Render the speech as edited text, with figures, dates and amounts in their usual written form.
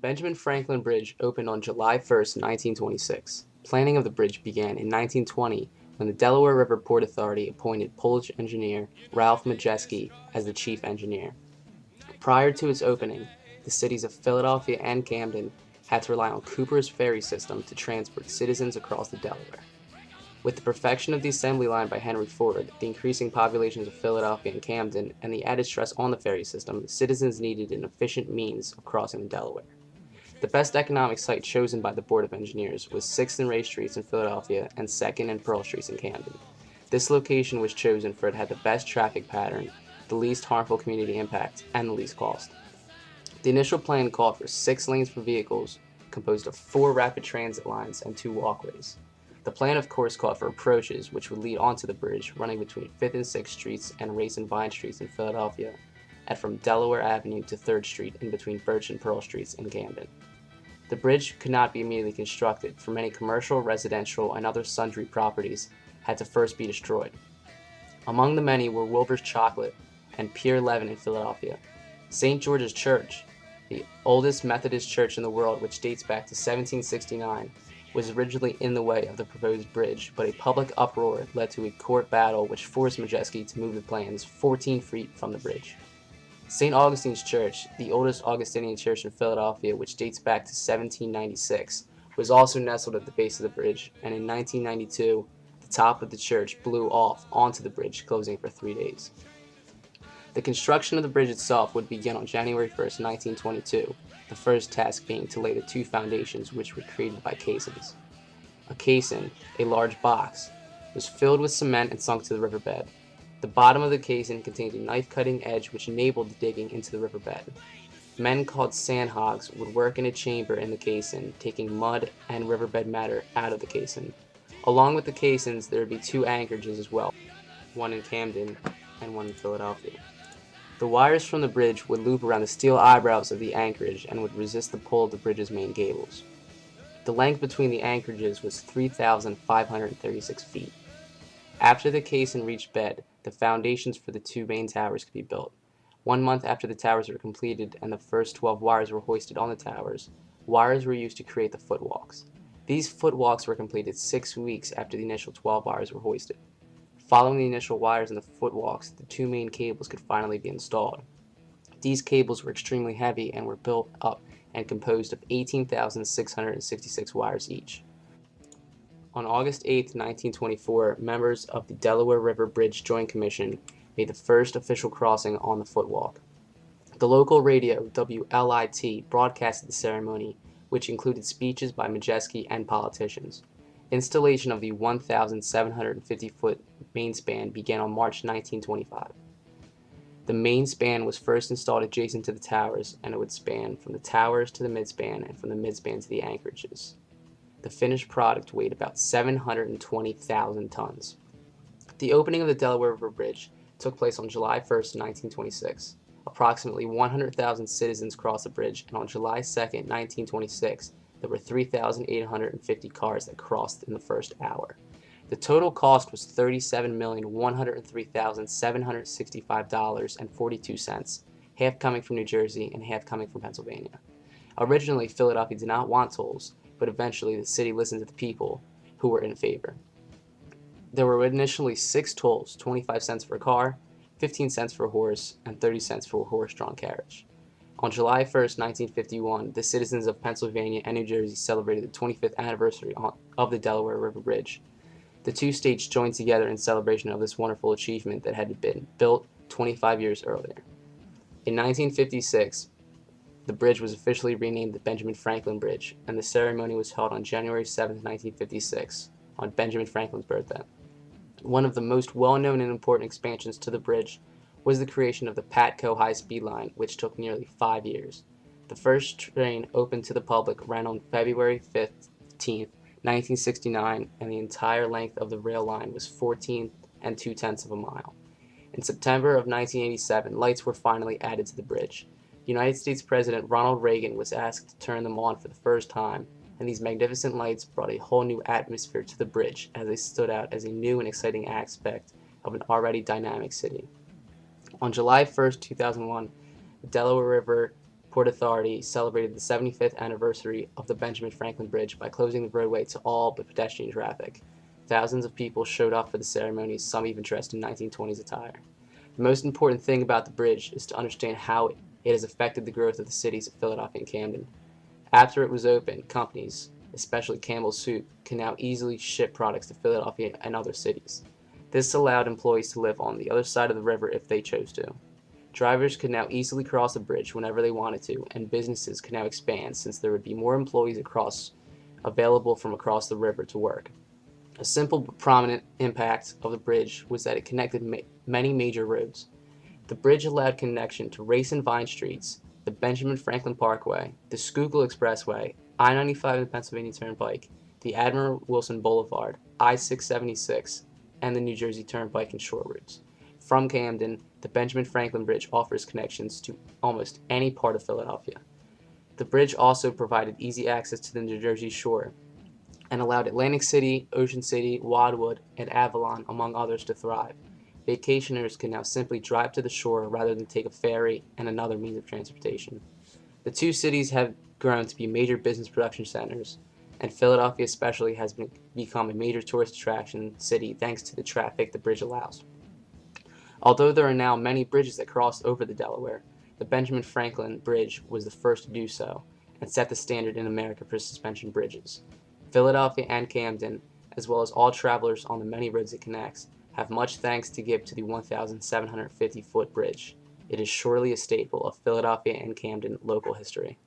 Benjamin Franklin Bridge opened on July 1st, 1926. Planning of the bridge began in 1920 when the Delaware River Port Authority appointed Polish engineer Ralph Majewski as the chief engineer. Prior to its opening, the cities of Philadelphia and Camden had to rely on Cooper's ferry system to transport citizens across the Delaware. With the perfection of the assembly line by Henry Ford, the increasing populations of Philadelphia and Camden, and the added stress on the ferry system, citizens needed an efficient means of crossing the Delaware. The best economic site chosen by the Board of Engineers was 6th and Ray Streets in Philadelphia and 2nd and Pearl Streets in Camden. This location was chosen for it had the best traffic pattern, the least harmful community impact, and the least cost. The initial plan called for 6 lanes for vehicles, composed of 4 rapid transit lines and 2 walkways. The plan, of course, called for approaches which would lead onto the bridge, running between 5th and 6th Streets and Race and Vine Streets in Philadelphia, and from Delaware Avenue to 3rd Street in between Birch and Pearl Streets in Camden. The bridge could not be immediately constructed, for many commercial, residential, and other sundry properties had to first be destroyed. Among the many were Wilbur's Chocolate and Pier 11 in Philadelphia. St. George's Church, the oldest Methodist church in the world, which dates back to 1769, was originally in the way of the proposed bridge, but a public uproar led to a court battle which forced Majewski to move the plans 14 feet from the bridge. St. Augustine's Church, the oldest Augustinian church in Philadelphia, which dates back to 1796, was also nestled at the base of the bridge, and in 1992, the top of the church blew off onto the bridge, closing for 3 days. The construction of the bridge itself would begin on January 1st, 1922, the first task being to lay the 2 foundations which were created by caissons. A caisson, a large box, was filled with cement and sunk to the riverbed. The bottom of the caisson contained a knife-cutting edge which enabled the digging into the riverbed. Men called sandhogs would work in a chamber in the caisson, taking mud and riverbed matter out of the caisson. Along with the caissons, there would be 2 anchorages as well, one in Camden and one in Philadelphia. The wires from the bridge would loop around the steel eyebrows of the anchorage and would resist the pull of the bridge's main gables. The length between the anchorages was 3,536 feet. After the caisson reached bed, the foundations for the 2 main towers could be built. 1 month after the towers were completed and the first 12 wires were hoisted on the towers, wires were used to create the footwalks. These footwalks were completed 6 weeks after the initial 12 wires were hoisted. Following the initial wires and the footwalks, the 2 main cables could finally be installed. These cables were extremely heavy and were built up and composed of 18,666 wires each. On August 8, 1924, members of the Delaware River Bridge Joint Commission made the first official crossing on the footwalk. The local radio, WLIT, broadcasted the ceremony, which included speeches by Majewski and politicians. Installation of the 1,750-foot main span began on March 1925. The main span was first installed adjacent to the towers, and it would span from the towers to the midspan and from the midspan to the anchorages. The finished product weighed about 720,000 tons. The opening of the Delaware River Bridge took place on July 1st, 1926. Approximately 100,000 citizens crossed the bridge, and on July 2nd, 1926, there were 3,850 cars that crossed in the first hour. The total cost was $37,103,765.42, half coming from New Jersey and half coming from Pennsylvania. Originally, Philadelphia did not want tolls, but eventually the city listened to the people who were in favor. There were initially 6 tolls, 25 cents for a car, 15 cents for a horse, and 30 cents for a horse-drawn carriage. On July 1st, 1951, the citizens of Pennsylvania and New Jersey celebrated the 25th anniversary of the Delaware River Bridge. The 2 states joined together in celebration of this wonderful achievement that had been built 25 years earlier. In 1956, the bridge was officially renamed the Benjamin Franklin Bridge, and the ceremony was held on January 7, 1956, on Benjamin Franklin's birthday. One of the most well-known and important expansions to the bridge was the creation of the Patco high-speed line, which took nearly 5 years. The first train opened to the public ran on February 15, 1969, and the entire length of the rail line was 14 2/10 of a mile. In September of 1987, lights were finally added to the bridge. United States President Ronald Reagan was asked to turn them on for the first time, and these magnificent lights brought a whole new atmosphere to the bridge as they stood out as a new and exciting aspect of an already dynamic city. On July 1st, 2001, the Delaware River Port Authority celebrated the 75th anniversary of the Benjamin Franklin Bridge by closing the roadway to all but pedestrian traffic. Thousands of people showed up for the ceremony, some even dressed in 1920s attire. The most important thing about the bridge is to understand how it has affected the growth of the cities of Philadelphia and Camden. After it was opened, companies, especially Campbell's Soup, can now easily ship products to Philadelphia and other cities. This allowed employees to live on the other side of the river if they chose to. Drivers could now easily cross the bridge whenever they wanted to, and businesses could now expand since there would be more employees available from across the river to work. A simple but prominent impact of the bridge was that it connected many major roads. The bridge allowed connection to Race and Vine Streets, the Benjamin Franklin Parkway, the Schuylkill Expressway, I-95 and Pennsylvania Turnpike, the Admiral Wilson Boulevard, I-676, and the New Jersey Turnpike and shore routes. From Camden, the Benjamin Franklin Bridge offers connections to almost any part of Philadelphia. The bridge also provided easy access to the New Jersey shore and allowed Atlantic City, Ocean City, Wildwood, and Avalon, among others, to thrive. Vacationers can now simply drive to the shore rather than take a ferry and another means of transportation. The two cities have grown to be major business production centers, and Philadelphia especially has become a major tourist attraction city thanks to the traffic the bridge allows. Although there are now many bridges that cross over the Delaware, the Benjamin Franklin Bridge was the first to do so and set the standard in America for suspension bridges. Philadelphia and Camden, as well as all travelers on the many roads it connects, have much thanks to give to the 1,750-foot bridge. It is surely a staple of Philadelphia and Camden local history.